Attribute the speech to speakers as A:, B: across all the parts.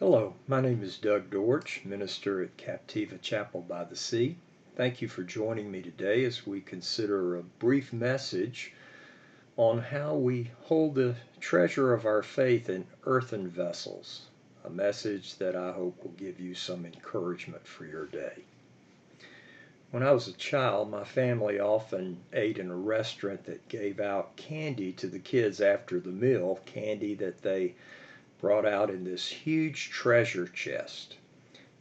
A: Hello, my name is Doug Dortch, minister at Captiva Chapel by the Sea. Thank you for joining me today as we consider a brief message on how we hold the treasure of our faith in earthen vessels, a message that I hope will give you some encouragement for your day. When I was a child, my family often ate in a restaurant that gave out candy to the kids after the meal, candy that they brought out in this huge treasure chest.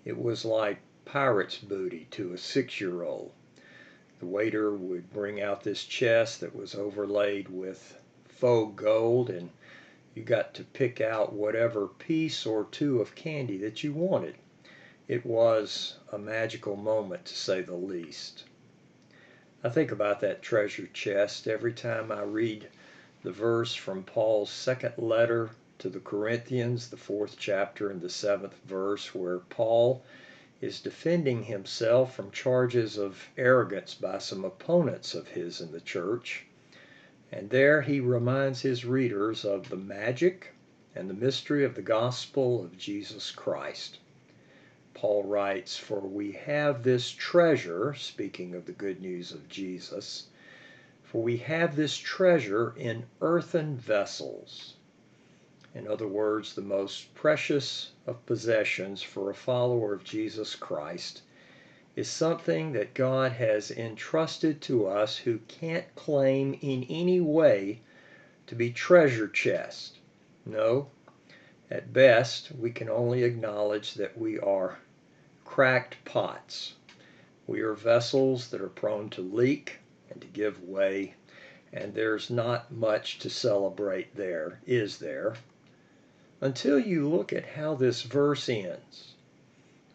A: It was like pirate's booty to a 6-year-old. The waiter would bring out this chest that was overlaid with faux gold, and you got to pick out whatever piece or two of candy that you wanted. It was a magical moment, to say the least. I think about that treasure chest every time I read the verse from Paul's second letter to the Corinthians, the 4th chapter and the 7th verse, where Paul is defending himself from charges of arrogance by some opponents of his in the church. And there he reminds his readers of the magic and the mystery of the gospel of Jesus Christ. Paul writes, "For we have this treasure," speaking of the good news of Jesus, "for we have this treasure in earthen vessels." In other words, the most precious of possessions for a follower of Jesus Christ is something that God has entrusted to us who can't claim in any way to be treasure chest. No, at best we can only acknowledge that we are cracked pots. We are vessels that are prone to leak and to give way, and there's not much to celebrate there, is there? Until you look at how this verse ends.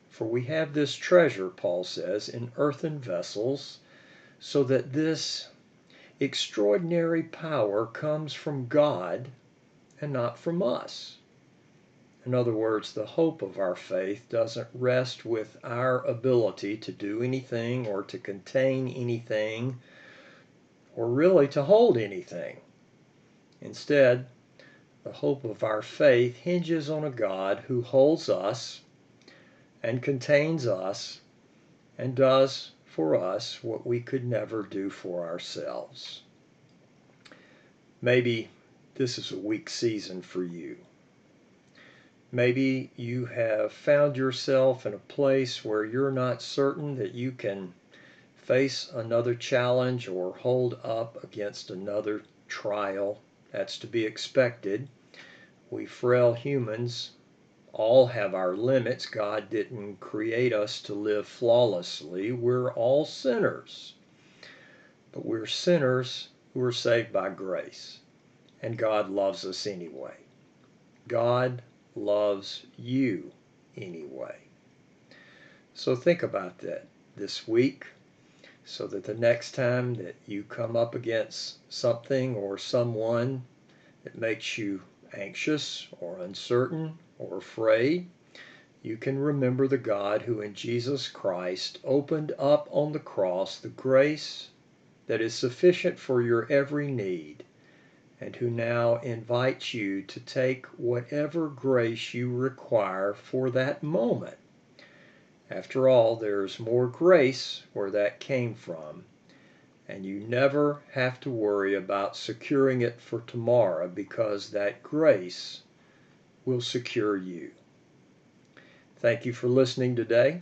A: For we have this treasure, Paul says, in earthen vessels, so that this extraordinary power comes from God and not from us. In other words, the hope of our faith doesn't rest with our ability to do anything or to contain anything or really to hold anything. Instead, the hope of our faith hinges on a God who holds us and contains us and does for us what we could never do for ourselves. Maybe this is a weak season for you. Maybe you have found yourself in a place where you're not certain that you can face another challenge or hold up against another trial. That's to be expected. We frail humans all have our limits. God didn't create us to live flawlessly. We're all sinners. But we're sinners who are saved by grace. And God loves us anyway. God loves you anyway. So think about that this week, so that the next time that you come up against something or someone that makes you anxious or uncertain or afraid, you can remember the God who in Jesus Christ opened up on the cross the grace that is sufficient for your every need, and who now invites you to take whatever grace you require for that moment. After all, there's more grace where that came from, and you never have to worry about securing it for tomorrow, because that grace will secure you. Thank you for listening today.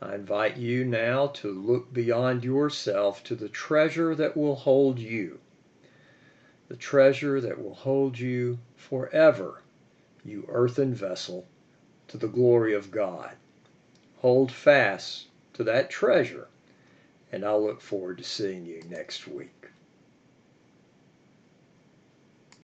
A: I invite you now to look beyond yourself to the treasure that will hold you. The treasure that will hold you forever, you earthen vessel, to the glory of God. Hold fast to that treasure, and I'll look forward to seeing you next week.